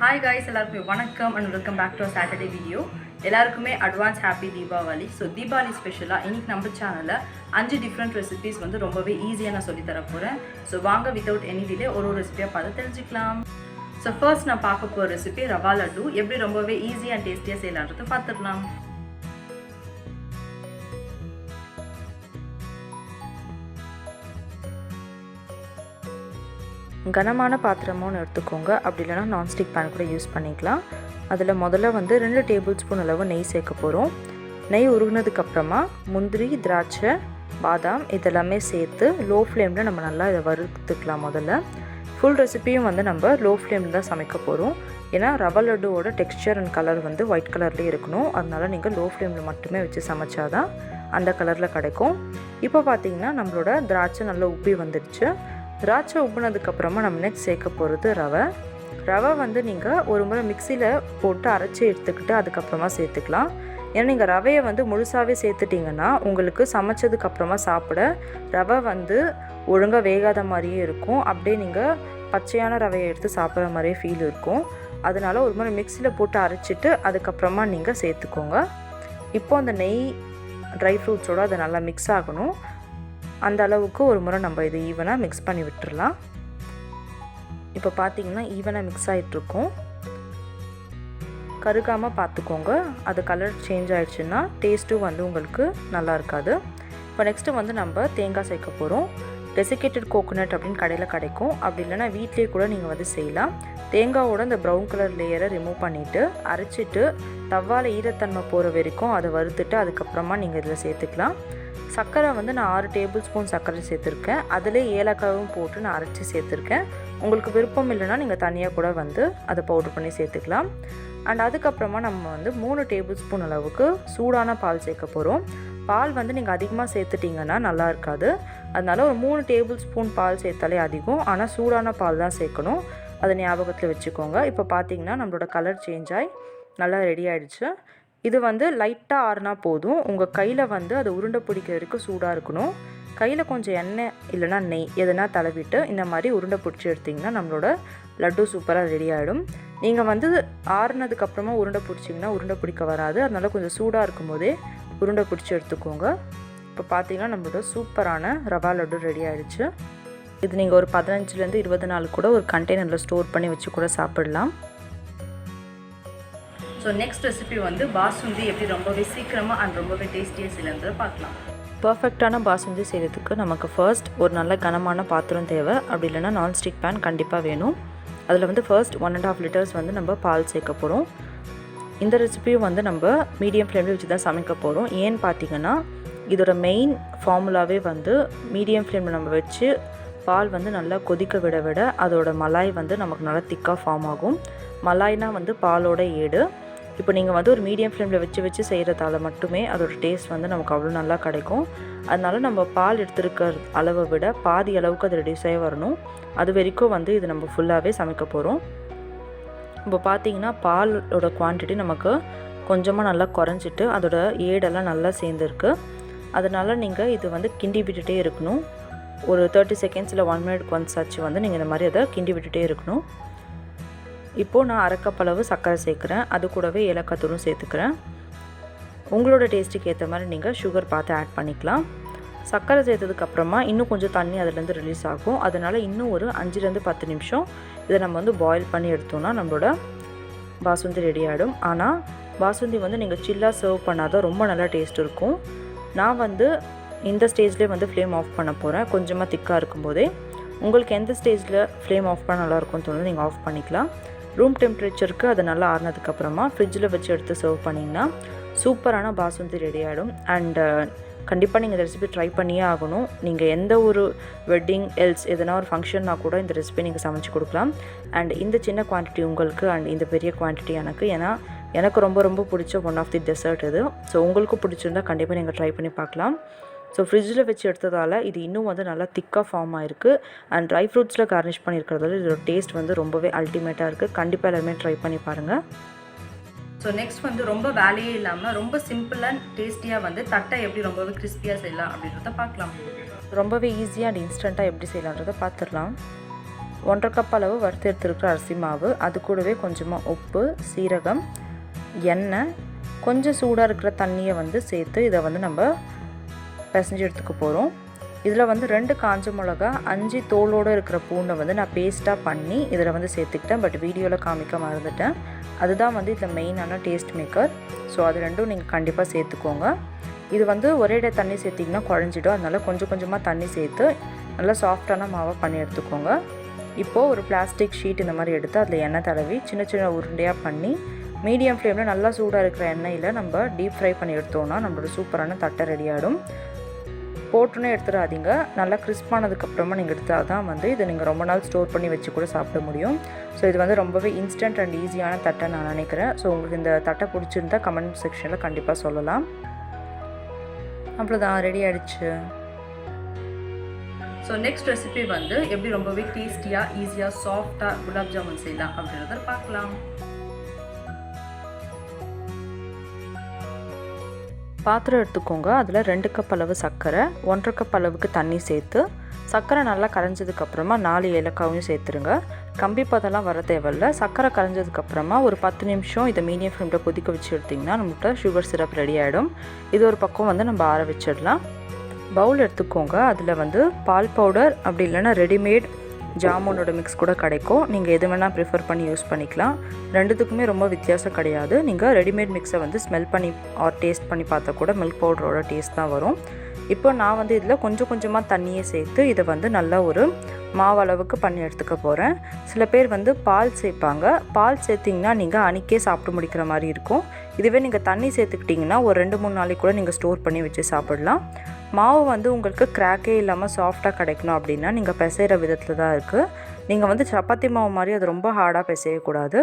Hi guys, எல்லாருக்கும் வணக்கம் and welcome back to our Saturday video. எல்லாருக்குமே advance happy Diwali. So Diwali ஸ்பெஷலா இன்னைக்கு நம்ம சேனல்ல 5 different recipes வந்து ரொம்பவே ஈஸியா நான் சொல்லி தர போறேன். So வாங்க without any delay ஒரு ரெசிபியா பார்த்து தெரிஞ்சுக்கலாம். So first நான் பார்க்க போற ரெசிபி ரவா லட்டு எப்படி ரொம்பவே ஈஸியா and டேஸ்டியா செய்யலாம்ன்றத பார்த்துடலாம். கனமான பாத்திரமும் எடுத்துக்கோங்க. அப்படி இல்லைனா நான்ஸ்டிக் பேன் கூட யூஸ் பண்ணிக்கலாம். அதில் முதல்ல வந்து 2 டேபிள் ஸ்பூன் அளவு நெய் சேர்க்க போகிறோம். நெய் உருகினதுக்கப்புறமா முந்திரி, திராட்சை, பாதாம் இதெல்லாமே சேர்த்து லோ ஃப்ளேமில் நம்ம நல்லா இதை வறுத்துக்கலாம். முதல்ல ஃபுல் ரெசிபியும் வந்து நம்ம லோ ஃப்ளேமில் தான் சமைக்க போகிறோம். ஏன்னா ரவா லட்டுவோட டெக்ஸ்சர் அண்ட் கலர் வந்து ஒயிட் கலர்லேயே இருக்கணும். அதனால் நீங்கள் லோ ஃப்ளேமில் மட்டுமே வச்சு சமைச்சாதான் அந்த கலரில் கிடைக்கும். இப்போ பார்த்திங்கன்னா நம்மளோட திராட்சை நல்லா உப்பி வந்துடுச்சு. திராட்சை உப்புனதுக்கப்புறமா நம்ம நெக்ஸ்ட் சேர்க்க போகிறது ரவை வந்து நீங்கள் ஒரு முறை மிக்சியில் போட்டு அரைச்சி எடுத்துக்கிட்டு அதுக்கப்புறமா சேர்த்துக்கலாம். ஏன்னா நீங்கள் ரவையை வந்து முழுசாகவே சேர்த்துட்டிங்கன்னா உங்களுக்கு சமைச்சதுக்கப்புறமா சாப்பிட ரவை வந்து ஒழுங்காக வேகாத மாதிரியே இருக்கும். அப்படியே நீங்கள் பச்சையான ரவையை எடுத்து சாப்பிட்ற மாதிரியே ஃபீல் இருக்கும். அதனால் ஒரு முறை மிக்சியில் போட்டு அரைச்சிட்டு அதுக்கப்புறமா நீங்கள் சேர்த்துக்கோங்க. இப்போது அந்த நெய் ட்ரை ஃப்ரூட்ஸோடு அது நல்லா மிக்ஸ் ஆகணும். அந்த அளவுக்கு ஒரு முறை நம்ம இது ஈவனாக மிக்ஸ் பண்ணி விட்டுறலாம். இப்போ பார்த்திங்கன்னா ஈவனாக மிக்ஸ் ஆகிட்ருக்கும். கருகாமல் பார்த்துக்கோங்க. அது கலர் சேஞ்ச் ஆகிடுச்சுன்னா டேஸ்ட்டும் வந்து உங்களுக்கு நல்லா இருக்காது. இப்போ நெக்ஸ்ட்டு வந்து நம்ம தேங்காய் சேர்க்க போகிறோம். டெசிகேட்டட் கோகோனட் அப்படின்னு கடையில் கிடைக்கும். அப்படி இல்லைனா வீட்லேயே கூட நீங்கள் வந்து செய்யலாம். தேங்காயோட இந்த ப்ரௌன் கலர் லேயரை ரிமூவ் பண்ணிவிட்டு அரைச்சிட்டு தவாவில் ஈரத்தன்மை போகிற வரைக்கும் அதை வறுத்துட்டு அதுக்கப்புறமா நீங்கள் இதில் சேர்த்துக்கலாம். சர்க்கரை வந்து நான் 6 டேபிள் ஸ்பூன் சர்க்கரை சேர்த்துருக்கேன். அதில் ஏலக்காயும் போட்டு நான் அரைச்சி சேர்த்துருக்கேன். உங்களுக்கு விருப்பம் இல்லைன்னா நீங்கள் தனியாக கூட வந்து அதை பவுடர் பண்ணி சேர்த்துக்கலாம். அண்ட் அதுக்கப்புறமா நம்ம வந்து 3 டேபிள் ஸ்பூன் அளவுக்கு சூடான பால் சேர்க்க போகிறோம். பால் வந்து நீங்கள் அதிகமாக சேர்த்துட்டிங்கன்னா நல்லா இருக்காது. அதனால் ஒரு 3 டேபிள் ஸ்பூன் பால் சேர்த்தாலே அதிகம். ஆனால் சூடான பால் தான் சேர்க்கணும். அதை ஞாபகத்தில் வச்சுக்கோங்க. இப்போ பார்த்தீங்கன்னா நம்மளோட கலர் சேஞ்ச் ஆகி நல்லா ரெடி ஆகிடுச்சு. இது வந்து லைட்டாக ஆறுனா போதும். உங்கள் கையில் வந்து அது உருண்டை பிடிக்கிற வரைக்கும் சூடாக இருக்கணும். கையில் கொஞ்சம் எண்ணெய் இல்லைனா நெய் எதுனா தடவிட்டு இந்த மாதிரி உருண்டை பிடிச்சி எடுத்திங்கன்னா நம்மளோட லட்டு சூப்பராக ரெடி ஆகிடும். நீங்கள் வந்து ஆறுனதுக்கப்புறமா உருண்டை பிடிச்சிங்கன்னா உருண்டை பிடிக்க வராது. அதனால் கொஞ்சம் சூடாக இருக்கும் போதே உருண்டை பிடிச்சி எடுத்துக்கோங்க. இப்போ பார்த்தீங்கன்னா நம்மளோட சூப்பரான ரவா லட்டு ரெடி ஆகிடுச்சு. இது நீங்கள் ஒரு 15லேருந்து 20 நாள் கூட ஒரு கண்டெய்னரில் ஸ்டோர் பண்ணி வச்சு கூட சாப்பிடலாம். ஸோ நெக்ஸ்ட் ரெசிபி வந்து பாசுந்தி எப்படி ரொம்பவே சீக்கிரமாக அண்ட் ரொம்பவே டேஸ்டியாக செய்யலான்றதை பார்க்கலாம். பர்ஃபெக்டான பாசுந்தி செய்கிறதுக்கு நமக்கு ஃபர்ஸ்ட் ஒரு நல்ல கனமான பாத்திரம் தேவை. அப்படி இல்லைனா நான்ஸ்டிக் பேன் கண்டிப்பாக வேணும். அதில் வந்து ஃபர்ஸ்ட் 1.5 லிட்டர்ஸ் வந்து நம்ம பால் சேர்க்க போகிறோம். இந்த ரெசிபியும் வந்து நம்ம மீடியம் ஃப்ளேமில் வச்சு தான் சமைக்க போகிறோம். ஏன்னு பார்த்தீங்கன்னா இதோட மெயின் ஃபார்முலாவே வந்து மீடியம் ஃப்ளேமில் நம்ம வச்சு பால் வந்து நல்லா கொதிக்க விட விட அதோட மலாய் வந்து நமக்கு நல்லா திக்காக ஃபார்ம் ஆகும். மலாய்னா வந்து பாலோட ஏடு. இப்போ நீங்கள் வந்து ஒரு மீடியம் ஃப்ளேமில் வச்சு செய்கிறதால மட்டுமே அதோட டேஸ்ட் வந்து நமக்கு அவ்வளோ நல்லா கிடைக்கும். அதனால் நம்ம பால் எடுத்துருக்க அளவை விட பாதி அளவுக்கு அது ரெடியூஸ் ஆகி வரணும். அது வரைக்கும் வந்து இது நம்ம ஃபுல்லாகவே சமைக்க போகிறோம். இப்போ பார்த்தீங்கன்னா பாலோட குவான்டிட்டி நமக்கு கொஞ்சமாக நல்லா குறைஞ்சிட்டு அதோட ஏடெல்லாம் நல்லா சேர்ந்துருக்கு. அதனால் நீங்கள் இது வந்து கிண்டி விட்டுட்டே இருக்கணும். ஒரு 30 செகண்ட்ஸ் இல்லை 1 மினிட் ஒன்ஸ் ஆச்சு வந்து நீங்கள் இந்த மாதிரி அதை கிண்டி விட்டுட்டே இருக்கணும். இப்போது நான் 1/2 கப் அளவு சர்க்கரை சேர்க்குறேன். அது கூடவே ஏலக்காய் தூளும் சேர்த்துக்கிறேன். உங்களோட டேஸ்ட்டுக்கு ஏற்ற மாதிரி நீங்கள் சுகர் பார்த்து ஆட் பண்ணிக்கலாம். சர்க்கரை சேர்த்ததுக்கப்புறமா இன்னும் கொஞ்சம் தண்ணி அதிலேருந்து ரிலீஸ் ஆகும். அதனால் இன்னும் ஒரு 5லேருந்து 10 நிமிஷம் இதை நம்ம வந்து பாயில் பண்ணி எடுத்தோம்னா நம்மளோட பாசுந்தி ரெடி ஆகிடும். ஆனால் பாசுந்தி வந்து நீங்கள் சில்லாக சர்வ் பண்ணாதான் ரொம்ப நல்லா டேஸ்ட் இருக்கும். நான் வந்து இந்த ஸ்டேஜ்லேயே வந்து ஃப்ளேம் ஆஃப் பண்ண போகிறேன். கொஞ்சமாக திக்காக இருக்கும்போதே உங்களுக்கு எந்த ஸ்டேஜில் ஃப்ளேம் ஆஃப் பண்ண நல்லாயிருக்கும்னு தோணுது நீங்கள் ஆஃப் பண்ணிக்கலாம். ரூம் டெம்பரேச்சருக்கு அது நல்லா ஆறுனதுக்கப்புறமா ஃப்ரிட்ஜில் வச்சு எடுத்து சர்வ் பண்ணிங்கன்னா சூப்பரான பாசுந்தி ரெடி ஆகிடும். அண்டு கண்டிப்பாக நீங்கள் இந்த ரெசிபி ட்ரை பண்ணியே ஆகணும். நீங்கள் எந்த ஒரு வெட்டிங் எல்ஸ் எதனா ஒரு ஃபங்க்ஷன்னா கூட இந்த ரெசிபி நீங்கள் சமைச்சு கொடுக்கலாம். அண்ட் இந்த சின்ன குவான்டிட்டி உங்களுக்கு அண்ட் இந்த பெரிய குவான்டிட்டி எனக்கு. ஏன்னா எனக்கு ரொம்ப ரொம்ப பிடிச்ச ஒன் ஆஃப் தி டெசர்ட் இது. ஸோ உங்களுக்கு பிடிச்சிருந்தால் கண்டிப்பாக நீங்கள் ட்ரை பண்ணி பார்க்கலாம். ஸோ ஃப்ரிட்ஜில் வச்சு எடுத்ததால் இது இன்னும் வந்து நல்லா திக்காக ஃபார்ம் ஆகிருக்கு. அண்ட் ட்ரை ஃப்ரூட்ஸில் கார்னிஷ் பண்ணியிருக்கிறதால இதோட டேஸ்ட் வந்து ரொம்பவே அல்டிமேட்டாக இருக்குது. கண்டிப்பாக எல்லாருமே ட்ரை பண்ணி பாருங்கள். ஸோ நெக்ஸ்ட் வந்து ரொம்ப வேலையே இல்லாமல் ரொம்ப சிம்பிள் அண்ட் டேஸ்டியாக வந்து தட்டை எப்படி ரொம்பவே கிறிஸ்பியாக செய்யலாம் அப்படின்றத பார்க்கலாம். ரொம்பவே ஈஸியாக அண்ட் இன்ஸ்டண்ட்டாக எப்படி செய்யலான்றதை பார்த்துடலாம். 1.5 கப் அளவு வறுத்து எடுத்துருக்கிற அரிசி மாவு, அது கூடவே கொஞ்சமாக உப்பு, சீரகம், எண்ணெய், கொஞ்சம் சூடாக இருக்கிற தண்ணியை வந்து சேர்த்து இதை வந்து நம்ம பிசைஞ்சு எடுத்துக்க போகிறோம். இதில் வந்து 2 காஞ்ச மிளகா, 5 தோலோடு இருக்கிற பூண்டை வந்து நான் பேஸ்ட்டாக பண்ணி இதில் வந்து சேர்த்துக்கிட்டேன். பட் வீடியோவில் காமிக்க மறந்துட்டேன். அதுதான் வந்து இதில் மெயினான டேஸ்ட் மேக்கர். ஸோ அது ரெண்டும் நீங்கள் கண்டிப்பாக சேர்த்துக்கோங்க. இது வந்து ஒரே டே தண்ணி சேர்த்திங்கன்னா குழஞ்சிடும். அதனால் கொஞ்சம் கொஞ்சமாக தண்ணி சேர்த்து நல்லா சாஃப்டான மாவை பண்ணி எடுத்துக்கோங்க. இப்போது ஒரு பிளாஸ்டிக் ஷீட் இந்த மாதிரி எடுத்து அதில் எண்ணெய் தடவி சின்ன சின்ன உருண்டையாக பண்ணி மீடியம் ஃப்ளேமில் நல்லா சூடாக இருக்கிற எண்ணெயில் நம்ம டீப் ஃப்ரை பண்ணி எடுத்தோன்னா நம்மளோட சூப்பரான தட்டை ரெடி ஆகிடும். போட்டுனே எடுத்துடாதீங்க. நல்லா கிறிஸ்பானதுக்கப்புறமா நீங்கள் எடுத்தால் தான் வந்து இதை நீங்கள் ரொம்ப நாள் ஸ்டோர் பண்ணி வச்சு கூட சாப்பிட முடியும். ஸோ இது வந்து ரொம்பவே இன்ஸ்டன்ட் அண்ட் ஈஸியான தட்டை நான் நினைக்கிறேன். ஸோ உங்களுக்கு இந்த தட்டை பிடிச்சிருந்தா கமெண்ட் செக்ஷனில் கண்டிப்பாக சொல்லலாம். அவ்வளோதான், ரெடி ஆகிடுச்சு. ஸோ நெக்ஸ்ட் ரெசிபி வந்து எப்படி ரொம்பவே டேஸ்டியாக ஈஸியாக சாஃப்டாக குலாப் ஜாமுன் செய்யலாம் அப்படின்றத பார்க்கலாம். பாத்திரம் எடுத்துக்கோங்க. அதில் 2 கப் அளவு சர்க்கரை, 1.5 கப் அளவுக்கு தண்ணி சேர்த்து சர்க்கரை நல்லா கரைஞ்சதுக்கப்புறமா 4 ஏலக்காயும் சேர்த்துருங்க. கம்பி பதெல்லாம் வர தேவையில்ல. சர்க்கரை கரைஞ்சதுக்கப்புறமா ஒரு 10 நிமிஷம் இதை மீடியம் ஃப்ளேமில் கொதிக்க வச்சு எடுத்திங்கன்னா நம்மகிட்ட சுகர் சிரப் ரெடி ஆகிடும். இது ஒரு பக்கம் வந்து நம்ம ஆற வச்சிடலாம். பவுல் எடுத்துக்கோங்க. அதில் வந்து பால் பவுடர் அப்படி இல்லைன்னா ரெடிமேட் ஜாமுனோட மிக்ஸ் கூட கிடைக்கும். நீங்கள் எது வேணால் ப்ரிஃபர் பண்ணி யூஸ் பண்ணிக்கலாம். ரெண்டுத்துக்குமே ரொம்ப வித்தியாசம் கிடையாது. நீங்கள் ரெடிமேட் மிக்ஸை வந்து ஸ்மெல் பண்ணி ஆர் டேஸ்ட் பண்ணி பார்த்தா கூட மில்க் பவுடரோட டேஸ்ட் தான் வரும். இப்போ நான் வந்து இதில் கொஞ்சம் கொஞ்சமாக தண்ணியை சேர்த்து இதை வந்து நல்லா ஒரு மாவு அளவுக்கு பண்ணி எடுத்துக்க போகிறேன். சில பேர் வந்து பால் சேர்ப்பாங்க. பால் சேர்த்திங்கன்னா நீங்கள் அன்றைக்கே சாப்பிட்டு முடிக்கிற மாதிரி இருக்கும். இதுவே நீங்கள் தண்ணி சேர்த்துக்கிட்டிங்கன்னா ஒரு 2-3 நாளைக்கு கூட நீங்கள் ஸ்டோர் பண்ணி வச்சு சாப்பிடலாம். மாவு வந்து உங்களுக்கு கிராக்கே இல்லாமல் சாஃப்டாக கிடைக்கணும் அப்படின்னா நீங்கள் பிசைகிற விதத்தில் தான் இருக்குது. நீங்கள் வந்து சப்பாத்தி மாவு மாதிரி அது ரொம்ப ஹார்டாக பிசையக்கூடாது.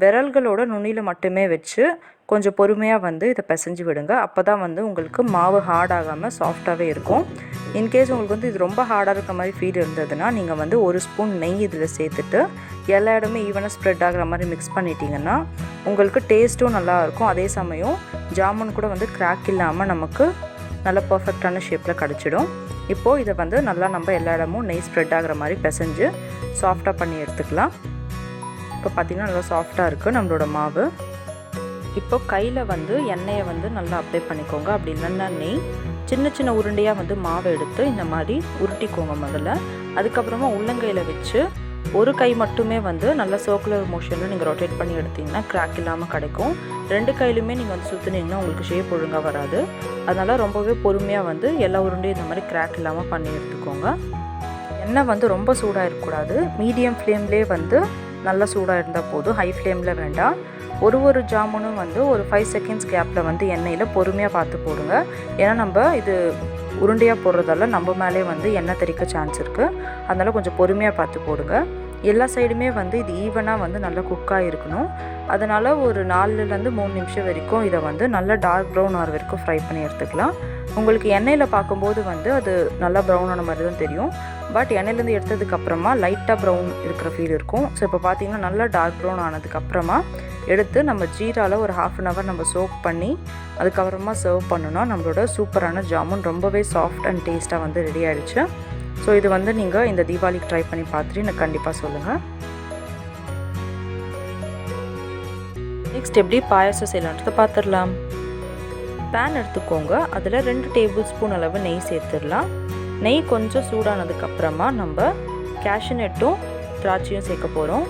விரல்களோட நுனியில் மட்டுமே வச்சு கொஞ்சம் பொறுமையாக வந்து இதை பிசைஞ்சு விடுங்க. அப்போ தான் வந்து உங்களுக்கு மாவு ஹார்டாகாமல் சாஃப்டாகவே இருக்கும். இன்கேஸ் உங்களுக்கு வந்து இது ரொம்ப ஹார்டாக இருக்க மாதிரி ஃபீல் இருந்ததுன்னா நீங்கள் வந்து 1 ஸ்பூன் நெய் இதில் சேர்த்துட்டு எல்லா இடமே ஈவனாக ஸ்ப்ரெட் ஆகிற மாதிரி மிக்ஸ் பண்ணிட்டீங்கன்னா உங்களுக்கு டேஸ்ட்டும் நல்லாயிருக்கும். அதே சமயம் ஜாமுன் கூட வந்து கிராக் இல்லாமல் நமக்கு நல்ல பர்ஃபெக்டான ஷேப்பில் கிடச்சிடும். இப்போது இதை வந்து நல்லா நம்ம எல்லா இடமும் நெய் ஸ்ப்ரெட் ஆகிற மாதிரி பிசைஞ்சு சாஃப்டாக பண்ணி எடுத்துக்கலாம். இப்போ பார்த்திங்கன்னா நல்லா சாஃப்டாக இருக்குது நம்மளோட மாவு. இப்போ கையில் வந்து எண்ணெயை வந்து நல்லா அப்ளை பண்ணிக்கோங்க. அப்படி இல்லைன்னா நெய் சின்ன சின்ன உருண்டையாக வந்து மாவை எடுத்து இந்த மாதிரி உருட்டிக்கோங்க முதல்ல. அதுக்கப்புறமா உள்ளங்கையில் வச்சு ஒரு கை மட்டுமே வந்து நல்லா சர்க்குலர் மோஷனில் நீங்கள் ரொட்டேட் பண்ணி எடுத்திங்கன்னா கிராக் இல்லாமல் கிடைக்கும். 2 கையிலுமே நீங்கள் வந்து சுற்றுனீங்கன்னா உங்களுக்கு ஷேப் ஒழுங்காக வராது. அதனால் ரொம்பவே பொறுமையாக வந்து எல்லா உருண்டையும் இந்த மாதிரி கிராக் இல்லாமல் பண்ணி எடுத்துக்கோங்க. எண்ணெய் வந்து ரொம்ப சூடாக இருக்கக்கூடாது. மீடியம் ஃப்ளேம்லேயே வந்து நல்லா சூடாக இருந்தால் போதும். ஹை ஃப்ளேமில் வேண்டாம். ஒரு ஜாமுனும் வந்து ஒரு 5 செகண்ட்ஸ் கேப்பில் வந்து எண்ணெயில் பொறுமையாக பார்த்து போடுங்க. ஏன்னா நம்ம இது உருண்டையாக போடுறதால நம்ம மேலே வந்து எண்ணெய் தெறிக்க சான்ஸ் இருக்குது. அதனால் கொஞ்சம் பொறுமையாக பார்த்து போடுங்க. எல்லா சைடுமே வந்து இது ஈவனாக வந்து நல்லா குக்காக இருக்கணும். அதனால் ஒரு 4-3 நிமிஷம் வரைக்கும் இதை வந்து நல்லா டார்க் ப்ரௌன் ஆகிற வரைக்கும் ஃப்ரை பண்ணி எடுத்துக்கலாம். உங்களுக்கு எண்ணெயில் பார்க்கும்போது வந்து அது நல்லா ப்ரௌன் ஆன மாதிரி தான் தெரியும். பட் எண்ணெயிலேருந்து எடுத்ததுக்கப்புறமா லைட்டாக ப்ரௌன் இருக்கிற ஃபீல் இருக்கும். ஸோ இப்போ பார்த்திங்கன்னா நல்லா டார்க் ப்ரௌன் ஆனதுக்கப்புறமா எடுத்து நம்ம ஜீராவில் ஒரு 1/2 hour நம்ம சோக் பண்ணி அதுக்கப்புறமா சர்வ் பண்ணோன்னா நம்மளோட சூப்பரான ஜாமுன் ரொம்பவே சாஃப்ட் அண்ட் டேஸ்ட்டாக வந்து ரெடி ஆகிடுச்சு. ஸோ இது வந்து நீங்கள் இந்த தீபாவளிக்கு ட்ரை பண்ணி பார்த்துட்டு எனக்கு கண்டிப்பாக சொல்லுங்கள். நெக்ஸ்ட் எப்படி பாயாசம் செய்யலான்றதை பார்த்துடலாம். பேன் எடுத்துக்கோங்க. அதில் 2 டேபிள் ஸ்பூன் அளவு நெய் சேர்த்துடலாம். நெய் கொஞ்சம் சூடானதுக்கப்புறமா நம்ம கேஷ்யூநட்டும் திராட்சையும் சேர்க்க போகிறோம்.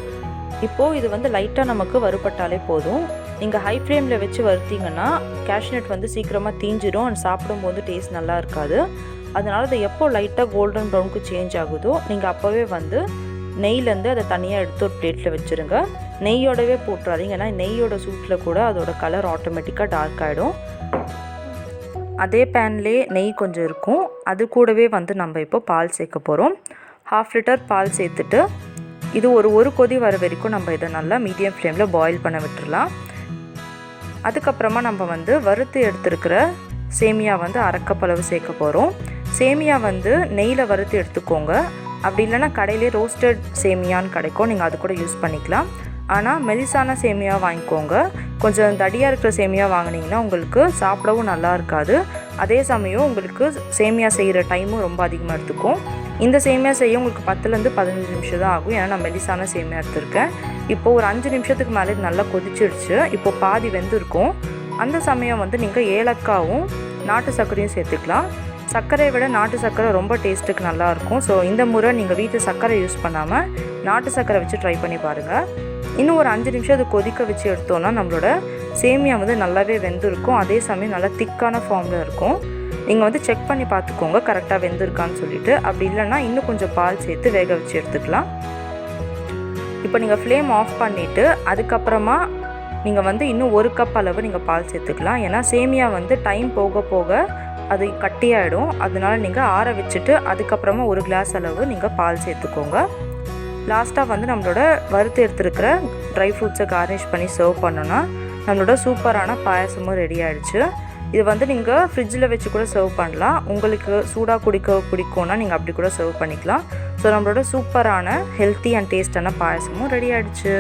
இப்போது இது வந்து லைட்டாக நமக்கு வறுபட்டாலே போதும். நீங்கள் ஹை ஃப்ளேமில் வச்சு வறுத்தீங்கன்னா கேஷ்யூநட் வந்து சீக்கிரமாக தீஞ்சிடும் அண்ட் சாப்பிடும்போது டேஸ்ட் நல்லா இருக்காது. அதனால் அதை எப்போ லைட்டாக கோல்டன் ப்ரௌனுக்கு சேஞ்ச் ஆகுதோ நீங்கள் அப்போவே வந்து நெய்லேருந்து அதை தனியாக எடுத்து ஒரு பிளேட்டில் வச்சுருங்க. நெய்யோடவே போட்டுறாதீங்க. ஏன்னா நெய்யோட சூட்டில் கூட அதோட கலர் ஆட்டோமேட்டிக்காக டார்க் ஆகிடும். அதே பேன்லேயே நெய் கொஞ்சம் இருக்கும். அது கூடவே வந்து நம்ம இப்போ பால் சேர்க்க போகிறோம். 1/2 லிட்டர் பால் சேர்த்துட்டு இது ஒரு கொதி வர வரைக்கும் நம்ம இதை நல்லா மீடியம் ஃப்ளேமில் பாயில் பண்ண விட்டுடலாம். அதுக்கப்புறமா நம்ம வந்து வறுத்து எடுத்துருக்கிற சேமியா வந்து 1/2 கப் அளவு சேர்க்க போகிறோம். சேமியா வந்து நெய்யில் வறுத்து எடுத்துக்கோங்க. அப்படி இல்லைன்னா கடையிலே ரோஸ்டட் சேமியான்னு கிடைக்கும், நீங்கள் அது கூட யூஸ் பண்ணிக்கலாம். ஆனால் மெலிசான சேமியா வாங்கிக்கோங்க. கொஞ்சம் தடியாக இருக்கிற சேமியா வாங்கினீங்கன்னா உங்களுக்கு சாப்பிடவும் நல்லா இருக்காது. அதே சமயம் உங்களுக்கு சேமியா செய்கிற டைமும் ரொம்ப அதிகமாக எடுத்துக்கும். இந்த சேமியா செய்ய உங்களுக்கு 10லேருந்து 15 நிமிஷம் தான் ஆகும். ஏன்னா நான் மெலிசான சேமியா எடுத்துருக்கேன். இப்போது ஒரு 5 நிமிஷத்துக்கு மேலே நல்லா கொதிச்சிடுச்சு. இப்போது பாதி வெந்திருக்கும். அந்த சமயம் வந்து நீங்கள் ஏலக்காவும் நாட்டு சர்க்கரையும் சேர்த்துக்கலாம். சர்க்கரையை விட நாட்டு சர்க்கரை ரொம்ப டேஸ்ட்டுக்கு நல்லாயிருக்கும். ஸோ இந்த முறை நீங்கள் வீட்டு சர்க்கரை யூஸ் பண்ணாமல் நாட்டு சர்க்கரை வச்சு ட்ரை பண்ணி பாருங்கள். இன்னும் ஒரு 5 நிமிஷம் அது கொதிக்க வச்சு எடுத்தோன்னா நம்மளோட சேமியா வந்து நல்லாவே வெந்திருக்கும். அதே சமயம் நல்லா திக்கான ஃபார்மில் இருக்கும். நீங்கள் வந்து செக் பண்ணி பார்த்துக்கோங்க கரெக்டாக வெந்திருக்கான்னு சொல்லிவிட்டு. அப்படி இல்லைன்னா இன்னும் கொஞ்சம் பால் சேர்த்து வேக வச்சு எடுத்துக்கலாம். இப்போ நீங்கள் ஃப்ளேம் ஆஃப் பண்ணிவிட்டு அதுக்கப்புறமா நீங்கள் வந்து இன்னும் 1 கப் அளவு நீங்கள் பால் சேர்த்துக்கலாம். ஏன்னா சேமியா வந்து டைம் போக போக அது கட்டியாகிடும். அதனால் நீங்கள் ஆற வச்சுட்டு அதுக்கப்புறமா 1 கிளாஸ் அளவு நீங்கள் பால் சேர்த்துக்கோங்க. லாஸ்ட்டாக வந்து நம்மளோட வறுத்து எடுத்துருக்கிற ட்ரை ஃப்ரூட்ஸை கார்னிஷ் பண்ணி சர்வ் பண்ணோன்னா நம்மளோட சூப்பரான பாயசமும் ரெடி ஆகிடுச்சு. இது வந்து நீங்கள் ஃப்ரிட்ஜில் வச்சு கூட சர்வ் பண்ணலாம். உங்களுக்கு சூடாக குடிக்க பிடிக்கும்னா நீங்கள் அப்படி கூட சர்வ் பண்ணிக்கலாம். ஸோ நம்மளோட சூப்பரான ஹெல்த்தி அண்ட் டேஸ்டான பாயசமும் ரெடி ஆகிடுச்சு.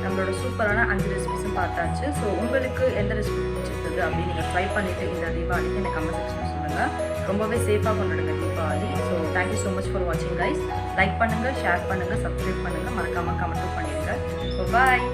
நம்மளோட சூப்பரான 5 ரெசிபிஸும் பார்த்தாச்சு. ஸோ உங்களுக்கு எந்த ரெசிபி பிடிச்சிருந்தது அப்படின்னு நீங்கள் ட்ரை பண்ணிவிட்டு இந்த தீபாவளிக்கு இந்த கமெண்ட் செக்ஷனில் சொல்லுங்கள். ரொம்பவே சேஃபாக கொண்டாடுங்க Deepavali. So thank you so much for வாட்சிங் கைஸ். லைக் பண்ணுங்கள், ஷேர் பண்ணுங்கள், சப்ஸ்கிரைப் பண்ணுங்கள், மறக்காமல் கமெண்ட்டும் பண்ணிடுங்க. So bye.